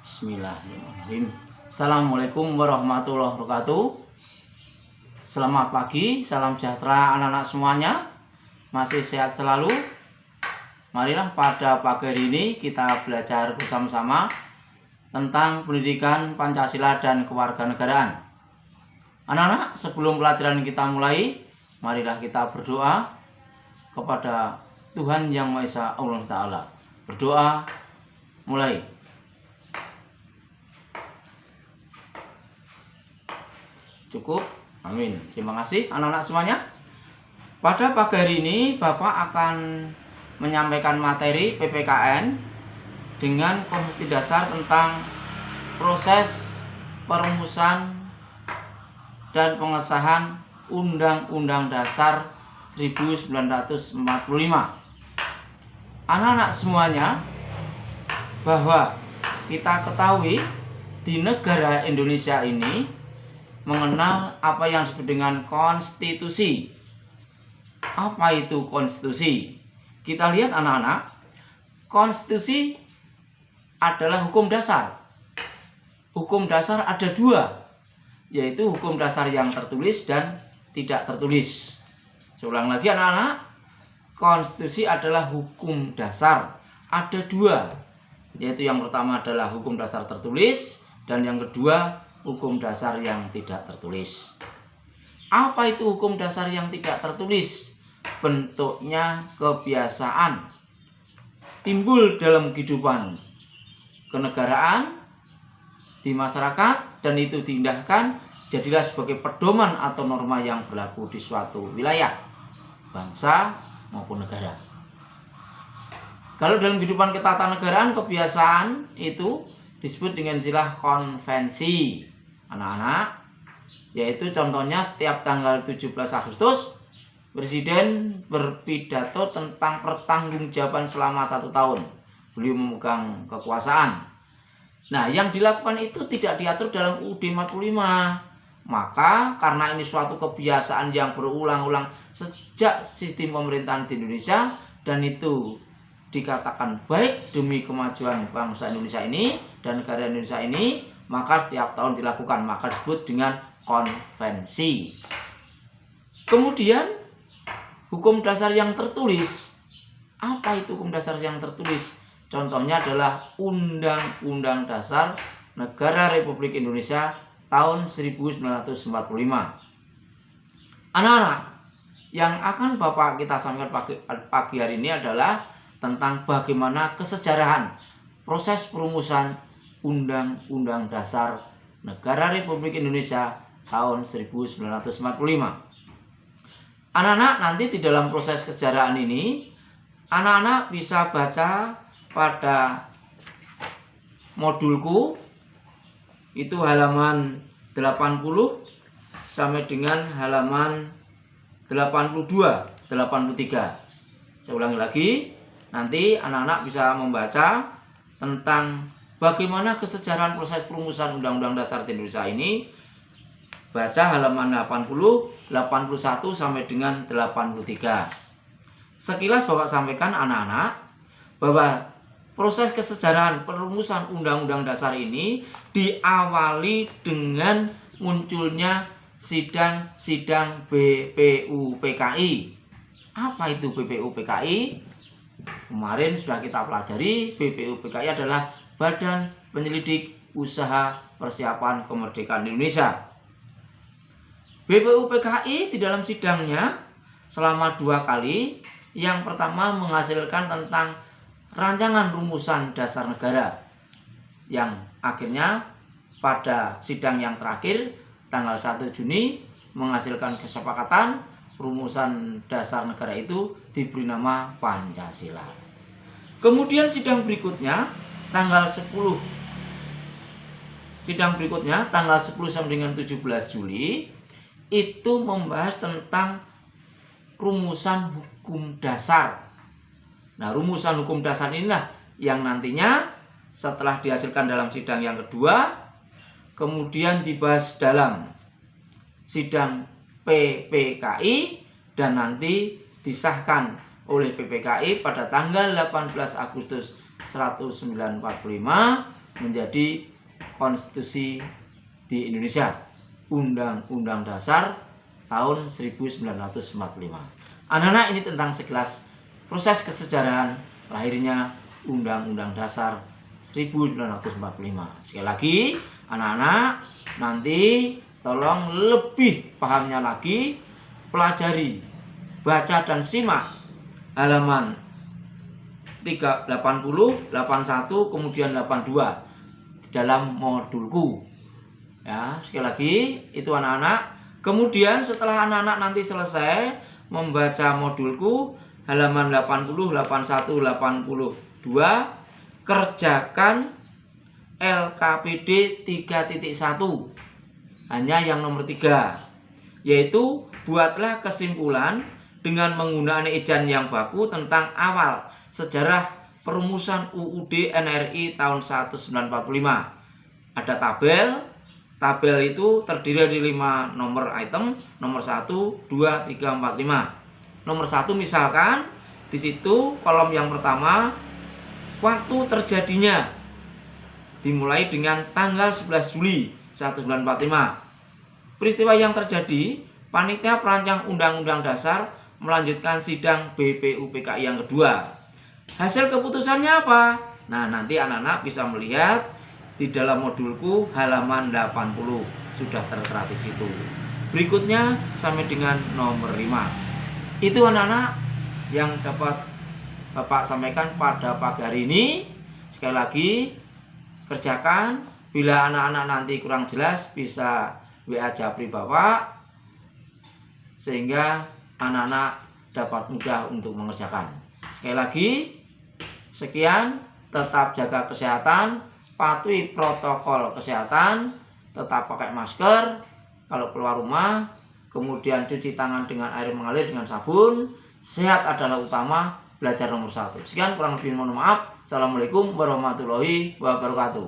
Bismillahirrahmanirrahim. Assalamualaikum warahmatullahi wabarakatuh. Selamat pagi, salam sejahtera anak-anak semuanya. Masih sehat selalu? Marilah pada pagi hari ini kita belajar bersama-sama tentang pendidikan Pancasila dan kewarganegaraan. Anak-anak, sebelum pelajaran kita mulai, marilah kita berdoa kepada Tuhan Yang Maha Esa Allah Ta'ala. Berdoa mulai. Cukup, amin. Terima kasih anak-anak semuanya. Pada pagi hari ini Bapak akan menyampaikan materi PPKN dengan konsep dasar tentang proses perumusan dan pengesahan Undang-Undang Dasar 1945. Anak-anak semuanya, bahwa kita ketahui di negara Indonesia ini mengenal apa yang disebut dengan konstitusi. Apa itu konstitusi? Kita lihat anak-anak, konstitusi adalah hukum dasar. Hukum dasar ada dua, yaitu hukum dasar yang tertulis dan tidak tertulis. Saya ulang lagi anak-anak, konstitusi adalah hukum dasar. Ada dua, yaitu yang pertama adalah hukum dasar tertulis dan yang kedua hukum dasar yang tidak tertulis. Apa itu hukum dasar yang tidak tertulis? Bentuknya kebiasaan, timbul dalam kehidupan kenegaraan di masyarakat, dan itu diindahkan jadilah sebagai pedoman atau norma yang berlaku di suatu wilayah, bangsa maupun negara. Kalau dalam kehidupan ketatanegaraan, kebiasaan itu disebut dengan istilah konvensi. Anak-anak, yaitu contohnya setiap tanggal 17 Agustus Presiden berpidato tentang pertanggungjawaban selama 1 tahun beliau memegang kekuasaan. Nah, yang dilakukan itu tidak diatur dalam UUD 45. Maka karena ini suatu kebiasaan yang berulang-ulang sejak sistem pemerintahan di Indonesia, dan itu dikatakan baik demi kemajuan bangsa Indonesia ini dan negara Indonesia ini, maka setiap tahun dilakukan, maka disebut dengan konvensi. Kemudian hukum dasar yang tertulis. Apa itu hukum dasar yang tertulis? Contohnya adalah Undang-Undang Dasar Negara Republik Indonesia tahun 1945. Anak-anak, yang akan Bapak kita sampaikan pagi hari ini adalah tentang bagaimana kesejarahan proses perumusan Undang-Undang Dasar Negara Republik Indonesia tahun 1945. Anak-anak, nanti di dalam proses kesejarahan ini, anak-anak bisa baca pada modulku, itu halaman 80 sampai dengan halaman 82, 83. Saya ulangi lagi, nanti anak-anak bisa membaca tentang bagaimana kesejarahan proses perumusan Undang-Undang Dasar Indonesia ini. Baca halaman 80, 81 sampai dengan 83. Sekilas Bapak sampaikan anak-anak bahwa proses kesejarahan perumusan Undang-Undang Dasar ini diawali dengan munculnya sidang-sidang BPUPKI. Apa itu BPUPKI? Kemarin sudah kita pelajari, BPUPKI adalah Badan Penyelidik Usaha Persiapan Kemerdekaan Indonesia. BPUPKI di dalam sidangnya selama 2 kali. Yang pertama menghasilkan tentang rancangan rumusan dasar negara, yang akhirnya pada sidang yang terakhir tanggal 1 Juni menghasilkan kesepakatan rumusan dasar negara itu diberi nama Pancasila. Kemudian sidang berikutnya tanggal 10 sampai dengan 17 Juli itu membahas tentang rumusan hukum dasar. Nah, rumusan hukum dasar inilah yang nantinya setelah dihasilkan dalam sidang yang kedua, kemudian dibahas dalam sidang PPKI, dan nanti disahkan oleh PPKI pada tanggal 18 Agustus 1945 menjadi konstitusi di Indonesia, Undang-Undang Dasar tahun 1945. Anak-anak, ini tentang sekilas proses kesejarahan lahirnya Undang-Undang Dasar 1945. Sekali lagi, anak-anak, nanti tolong lebih pahamnya lagi, pelajari, baca dan simak halaman 80, 81, kemudian 82 di dalam modulku. Ya, sekali lagi itu anak-anak. Kemudian setelah anak-anak nanti selesai membaca modulku halaman 80, 81, 82, kerjakan LKPD 3.1. Hanya yang nomor 3, yaitu buatlah kesimpulan dengan menggunakan ejan yang baku tentang awal sejarah perumusan UUD NRI tahun 1945. Ada tabel itu terdiri dari 5 nomor item, nomor 1, 2, 3, 4, 5. Nomor 1 misalkan di situ kolom yang pertama, waktu terjadinya dimulai dengan tanggal 11 Juli 1945. Peristiwa yang terjadi, panitia perancang Undang-Undang Dasar melanjutkan sidang BPUPKI yang kedua. Hasil keputusannya apa? Nah, nanti anak-anak bisa melihat di dalam modulku halaman 80 sudah tertera di situ. Berikutnya sampai dengan nomor 5. Itu anak-anak yang dapat Bapak sampaikan pada pagi hari ini. Sekali lagi, kerjakan. Bila anak-anak nanti kurang jelas, bisa WA Japri Bapak, sehingga anak-anak dapat mudah untuk mengerjakan. Sekali lagi, sekian. Tetap jaga kesehatan, patuhi protokol kesehatan, tetap pakai masker kalau keluar rumah, kemudian cuci tangan dengan air mengalir dengan sabun. Sehat adalah utama, belajar nomor 1. Sekian, kurang lebih mohon maaf. Assalamualaikum warahmatullahi wabarakatuh.